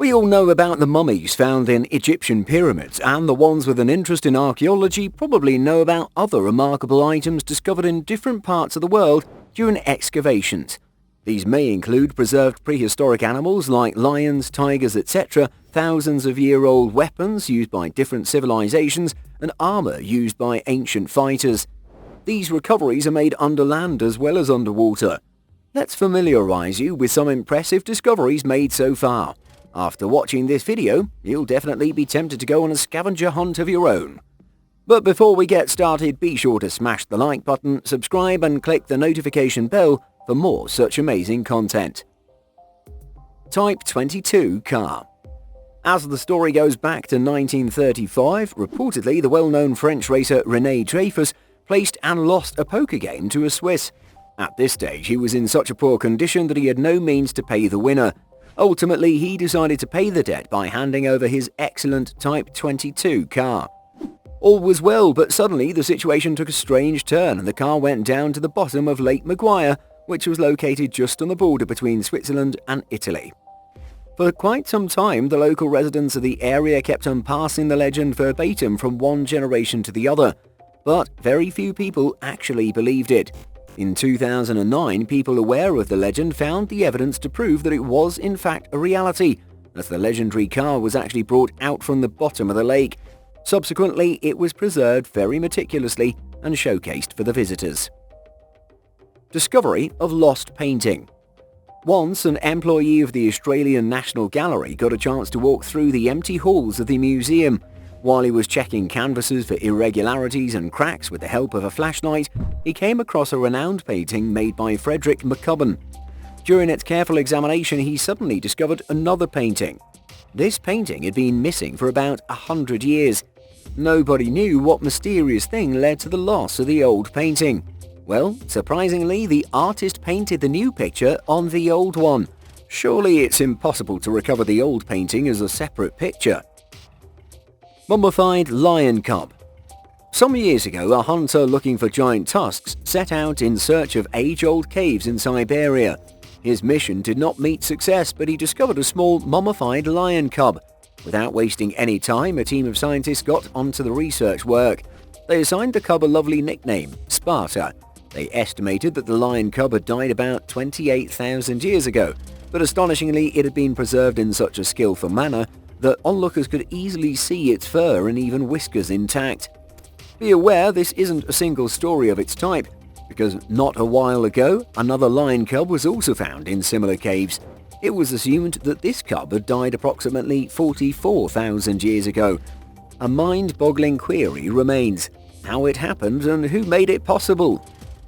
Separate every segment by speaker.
Speaker 1: We all know about the mummies found in Egyptian pyramids, and the ones with an interest in archaeology probably know about other remarkable items discovered in different parts of the world during excavations. These may include preserved prehistoric animals like lions, tigers, etc., thousands of year-old weapons used by different civilizations, and armor used by ancient fighters. These recoveries are made under land as well as underwater. Let's familiarize you with some impressive discoveries made so far. After watching this video, you'll definitely be tempted to go on a scavenger hunt of your own. But before we get started, be sure to smash the like button, subscribe and click the notification bell for more such amazing content. Type 22 car. As the story goes back to 1935, reportedly the well-known French racer René Dreyfus placed and lost a poker game to a Swiss. At this stage, he was in such a poor condition that he had no means to pay the winner. Ultimately, he decided to pay the debt by handing over his excellent Type 22 car. All was well, but suddenly the situation took a strange turn and the car went down to the bottom of Lake Maguire, which was located just on the border between Switzerland and Italy. For quite some time, the local residents of the area kept on passing the legend verbatim from one generation to the other, but very few people actually believed it. In 2009, people aware of the legend found the evidence to prove that it was in fact a reality, as the legendary car was actually brought out from the bottom of the lake. Subsequently, it was preserved very meticulously and showcased for the visitors. Discovery of lost painting. Once, an employee of the Australian National Gallery got a chance to walk through the empty halls of the museum. While he was checking canvases for irregularities and cracks with the help of a flashlight, he came across a renowned painting made by Frederick McCubbin. During its careful examination, he suddenly discovered another painting. This painting had been missing for about 100 years. Nobody knew what mysterious thing led to the loss of the old painting. Well, surprisingly, the artist painted the new picture on the old one. Surely it's impossible to recover the old painting as a separate picture. Mummified lion cub. Some years ago, a hunter looking for giant tusks set out in search of age-old caves in Siberia. His mission did not meet success, but he discovered a small mummified lion cub. Without wasting any time, a team of scientists got onto the research work. They assigned the cub a lovely nickname, Sparta. They estimated that the lion cub had died about 28,000 years ago, but astonishingly it had been preserved in such a skillful manner that onlookers could easily see its fur and even whiskers intact. Be aware this isn't a single story of its type, because not a while ago, another lion cub was also found in similar caves. It was assumed that this cub had died approximately 44,000 years ago. A mind-boggling query remains: how it happened and who made it possible?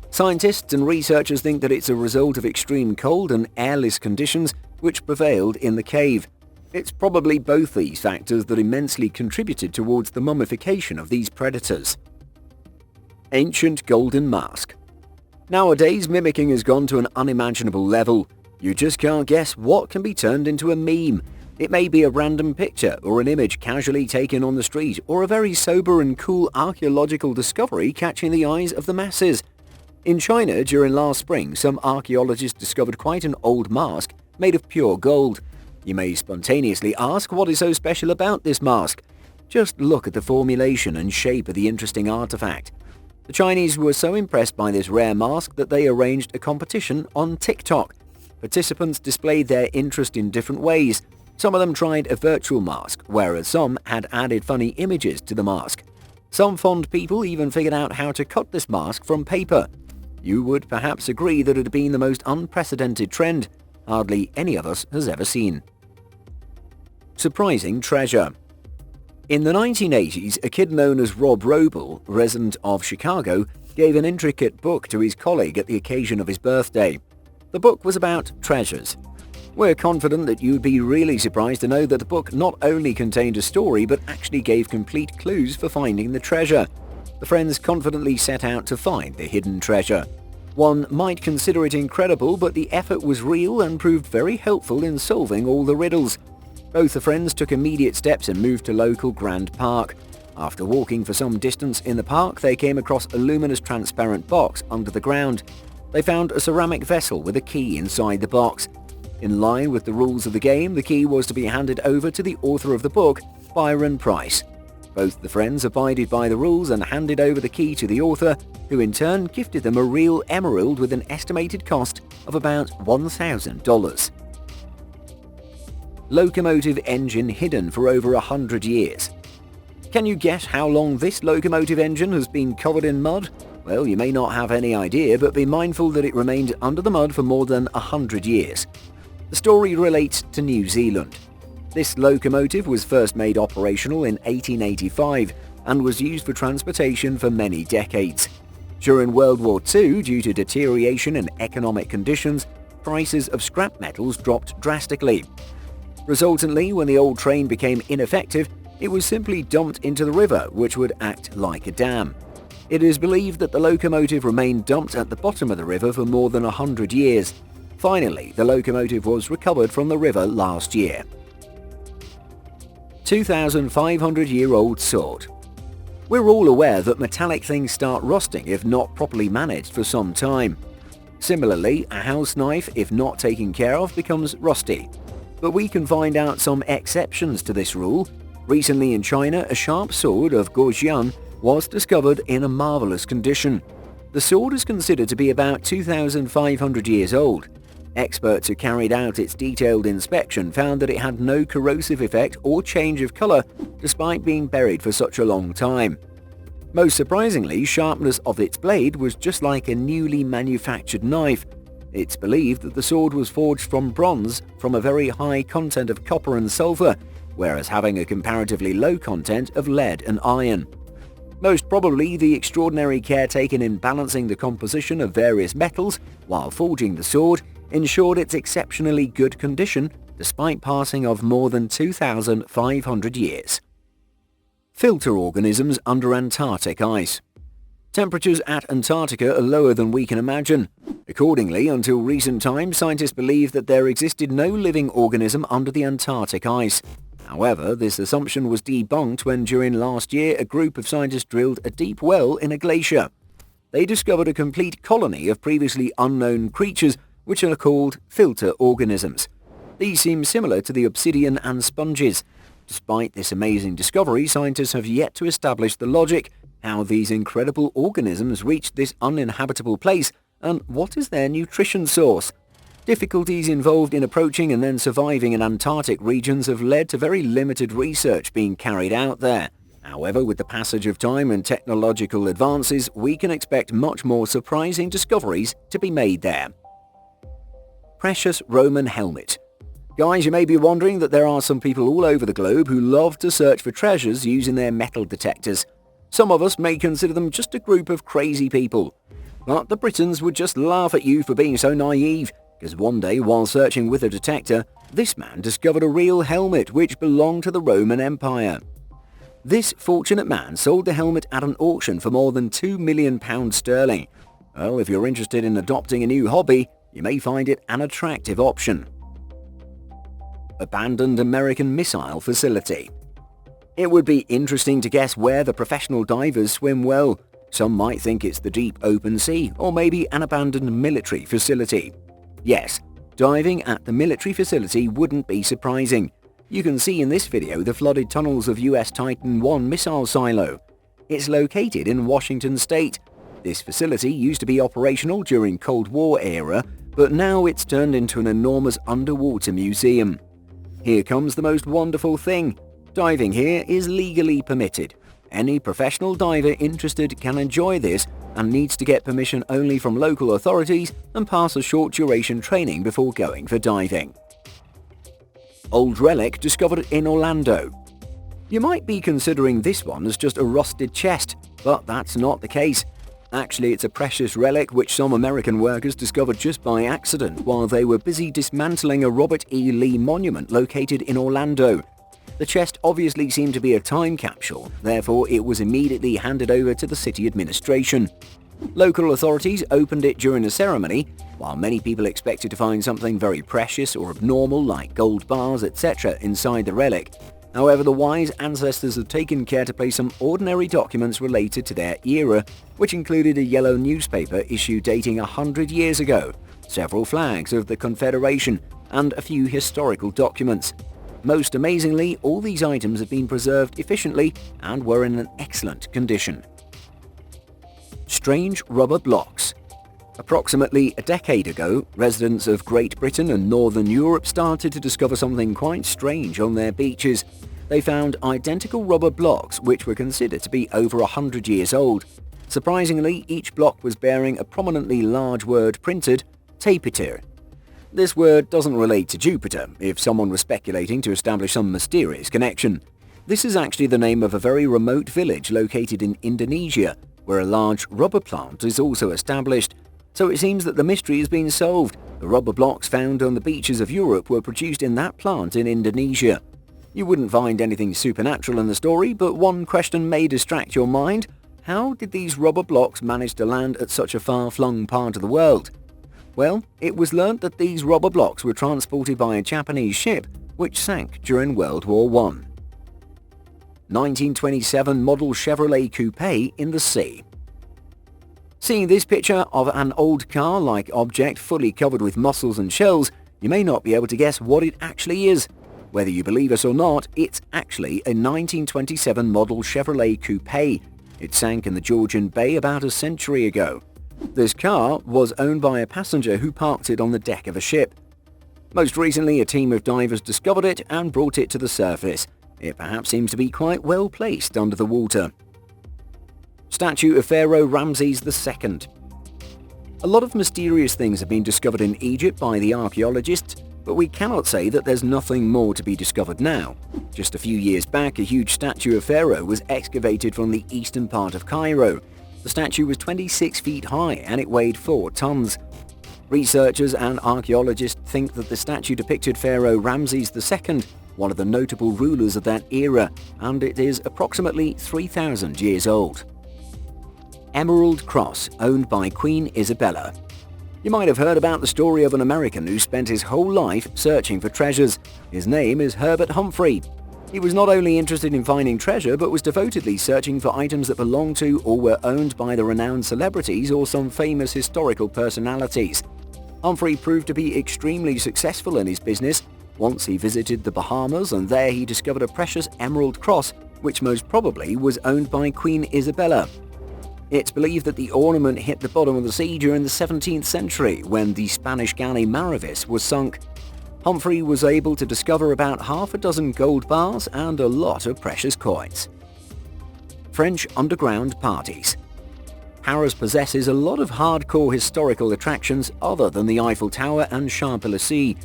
Speaker 1: Scientists and researchers think that it's a result of extreme cold and airless conditions which prevailed in the cave. It's probably both these factors that immensely contributed towards the mummification of these predators. Ancient golden mask. Nowadays, mimicking has gone to an unimaginable level. You just can't guess what can be turned into a meme. It may be a random picture or an image casually taken on the street, or a very sober and cool archaeological discovery catching the eyes of the masses. In China, during last spring, some archaeologists discovered quite an old mask made of pure gold. You may spontaneously ask, what is so special about this mask? Just look at the formulation and shape of the interesting artifact. The Chinese were so impressed by this rare mask that they arranged a competition on TikTok. Participants displayed their interest in different ways. Some of them tried a virtual mask, whereas some had added funny images to the mask. Some fond people even figured out how to cut this mask from paper. You would perhaps agree that it had been the most unprecedented trend hardly any of us has ever seen. Surprising treasure. In the 1980s, a kid known as Rob Roble, resident of Chicago, gave an intricate book to his colleague at the occasion of his birthday. The book was about treasures. We're confident that you'd be really surprised to know that the book not only contained a story but actually gave complete clues for finding the treasure. The friends confidently set out to find the hidden treasure. One might consider it incredible, but the effort was real and proved very helpful in solving all the riddles. Both the friends took immediate steps and moved to local Grand Park. After walking for some distance in the park, they came across a luminous transparent box under the ground. They found a ceramic vessel with a key inside the box. In line with the rules of the game, the key was to be handed over to the author of the book, Byron Price. Both the friends abided by the rules and handed over the key to the author, who in turn gifted them a real emerald with an estimated cost of about $1,000. Locomotive engine hidden for over 100 years. Can you guess how long this locomotive engine has been covered in mud? Well, you may not have any idea, but be mindful that it remained under the mud for more than 100 years. The story relates to New Zealand. This locomotive was first made operational in 1885 and was used for transportation for many decades. During World War II, due to deterioration in economic conditions, prices of scrap metals dropped drastically. Resultantly, when the old train became ineffective, it was simply dumped into the river, which would act like a dam. It is believed that the locomotive remained dumped at the bottom of the river for more than 100 years. Finally, the locomotive was recovered from the river last year. 2,500-year-old sword. We're all aware that metallic things start rusting if not properly managed for some time. Similarly, a house knife, if not taken care of, becomes rusty. But we can find out some exceptions to this rule. Recently in China, a sharp sword of Guojian was discovered in a marvelous condition. The sword is considered to be about 2,500 years old. Experts who carried out its detailed inspection found that it had no corrosive effect or change of color despite being buried for such a long time. Most surprisingly, sharpness of its blade was just like a newly manufactured knife. It's believed that the sword was forged from bronze from a very high content of copper and sulfur, whereas having a comparatively low content of lead and iron. Most probably, the extraordinary care taken in balancing the composition of various metals while forging the sword ensured its exceptionally good condition despite passing of more than 2,500 years. Filter organisms under Antarctic ice. Temperatures at Antarctica are lower than we can imagine. Accordingly, until recent times, scientists believed that there existed no living organism under the Antarctic ice. However, this assumption was debunked when during last year a group of scientists drilled a deep well in a glacier. They discovered a complete colony of previously unknown creatures which are called filter organisms. These seem similar to the obsidian and sponges. Despite this amazing discovery, scientists have yet to establish the logic how these incredible organisms reached this uninhabitable place and what is their nutrition source. Difficulties involved in approaching and then surviving in Antarctic regions have led to very limited research being carried out there. However, with the passage of time and technological advances, we can expect much more surprising discoveries to be made there. Precious Roman helmet. Guys, you may be wondering that there are some people all over the globe who love to search for treasures using their metal detectors. Some of us may consider them just a group of crazy people. But the Britons would just laugh at you for being so naive, because one day while searching with a detector, this man discovered a real helmet which belonged to the Roman Empire. This fortunate man sold the helmet at an auction for more than £2 million sterling. Well, if you're interested in adopting a new hobby, you may find it an attractive option. Abandoned American missile facility. It would be interesting to guess where the professional divers swim well. Some might think it's the deep open sea, or maybe an abandoned military facility. Yes, diving at the military facility wouldn't be surprising. You can see in this video the flooded tunnels of US Titan I missile silo. It's located in Washington State. This facility used to be operational during Cold War era, but now it's turned into an enormous underwater museum. Here comes the most wonderful thing. Diving here is legally permitted. Any professional diver interested can enjoy this and needs to get permission only from local authorities and pass a short duration training before going for diving. Old relic discovered in Orlando. You might be considering this one as just a rusted chest, but that's not the case. Actually, it's a precious relic which some American workers discovered just by accident while they were busy dismantling a Robert E. Lee monument located in Orlando. The chest obviously seemed to be a time capsule, therefore it was immediately handed over to the city administration. Local authorities opened it during the ceremony, while many people expected to find something very precious or abnormal like gold bars, etc. inside the relic. However, the wise ancestors have taken care to place some ordinary documents related to their era, which included a yellow newspaper issue dating 100 years ago, several flags of the Confederation, and a few historical documents. Most amazingly, all these items have been preserved efficiently and were in an excellent condition. Strange rubber blocks. Approximately a decade ago, residents of Great Britain and Northern Europe started to discover something quite strange on their beaches. They found identical rubber blocks which were considered to be over 100 years old. Surprisingly, each block was bearing a prominently large word printed, Tapiter. This word doesn't relate to Jupiter, if someone was speculating to establish some mysterious connection. This is actually the name of a very remote village located in Indonesia, where a large rubber plant is also established. So it seems that the mystery has been solved. The rubber blocks found on the beaches of Europe were produced in that plant in Indonesia. You wouldn't find anything supernatural in the story, but one question may distract your mind. How did these rubber blocks manage to land at such a far-flung part of the world? Well, it was learnt that these rubber blocks were transported by a Japanese ship which sank during World War I. 1927 model Chevrolet Coupe in the sea. Seeing this picture of an old car-like object fully covered with mussels and shells, you may not be able to guess what it actually is. Whether you believe us or not, it's actually a 1927 model Chevrolet Coupe. It sank in the Georgian Bay about a century ago. This car was owned by a passenger who parked it on the deck of a ship. Most recently, a team of divers discovered it and brought it to the surface. It perhaps seems to be quite well placed under the water. Statue of Pharaoh Ramses II. A lot of mysterious things have been discovered in Egypt by the archaeologists, but we cannot say that there's nothing more to be discovered now. Just a few years back, a huge statue of Pharaoh was excavated from the eastern part of Cairo. The statue was 26 feet high and it weighed 4 tons. Researchers and archaeologists think that the statue depicted Pharaoh Ramses II, one of the notable rulers of that era, and it is approximately 3,000 years old. Emerald Cross, owned by Queen Isabella. You might have heard about the story of an American who spent his whole life searching for treasures. His name is Herbert Humphrey. He was not only interested in finding treasure, but was devotedly searching for items that belonged to or were owned by the renowned celebrities or some famous historical personalities. Humphrey proved to be extremely successful in his business. Once he visited the Bahamas, and there he discovered a precious emerald cross, which most probably was owned by Queen Isabella. It's believed that the ornament hit the bottom of the sea during the 17th century when the Spanish galley Maravis was sunk. Humphrey was able to discover about half a dozen gold bars and a lot of precious coins. French underground parties. Paris possesses a lot of hardcore historical attractions other than the Eiffel Tower and Champs-Élysées.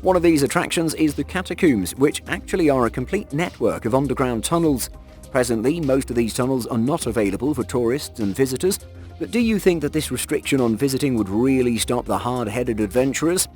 Speaker 1: One of these attractions is the catacombs, which actually are a complete network of underground tunnels. Presently, most of these tunnels are not available for tourists and visitors, but do you think that this restriction on visiting would really stop the hard-headed adventurers?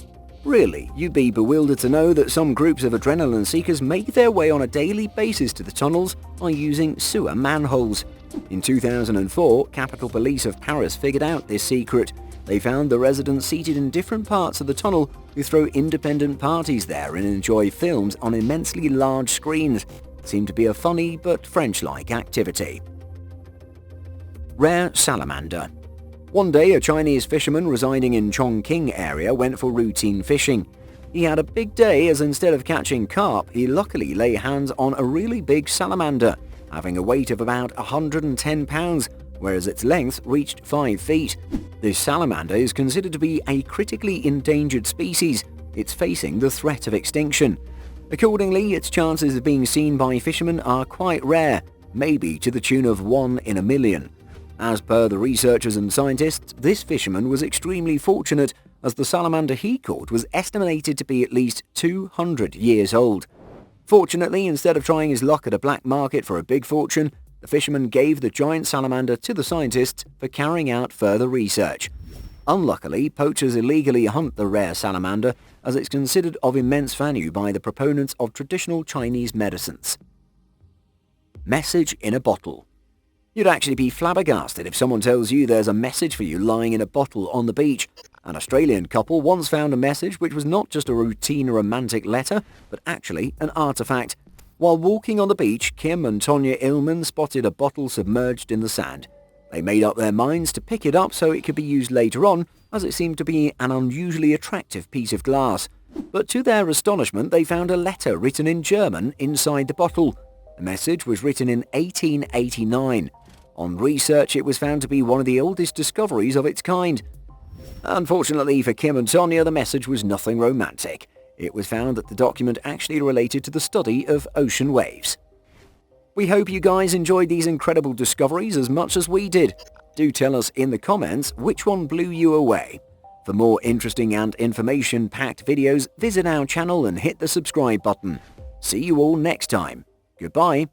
Speaker 1: Really, you'd be bewildered to know that some groups of adrenaline seekers make their way on a daily basis to the tunnels by using sewer manholes. In 2004, Capitol Police of Paris figured out this secret. They found the residents seated in different parts of the tunnel who throw independent parties there and enjoy films on immensely large screens. Seemed to be a funny but French-like activity. Rare salamander. One day, a Chinese fisherman residing in Chongqing area went for routine fishing. He had a big day as instead of catching carp, he luckily lay hands on a really big salamander, having a weight of about 110 pounds, whereas its length reached 5 feet. This salamander is considered to be a critically endangered species. It's facing the threat of extinction. Accordingly, its chances of being seen by fishermen are quite rare, maybe to the tune of 1 in a million. As per the researchers and scientists, this fisherman was extremely fortunate as the salamander he caught was estimated to be at least 200 years old. Fortunately, instead of trying his luck at a black market for a big fortune, the fisherman gave the giant salamander to the scientists for carrying out further research. Unluckily, poachers illegally hunt the rare salamander as it's considered of immense value by the proponents of traditional Chinese medicines. Message in a bottle. You'd actually be flabbergasted if someone tells you there's a message for you lying in a bottle on the beach. An Australian couple once found a message which was not just a routine romantic letter, but actually an artifact. While walking on the beach, Kim and Tonya Illman spotted a bottle submerged in the sand. They made up their minds to pick it up so it could be used later on, as it seemed to be an unusually attractive piece of glass. But to their astonishment, they found a letter written in German inside the bottle. The message was written in 1889. On research, it was found to be one of the oldest discoveries of its kind. Unfortunately for Kim and Tonya, the message was nothing romantic. It was found that the document actually related to the study of ocean waves. We hope you guys enjoyed these incredible discoveries as much as we did. Do tell us in the comments which one blew you away. For more interesting and information-packed videos, visit our channel and hit the subscribe button. See you all next time. Goodbye.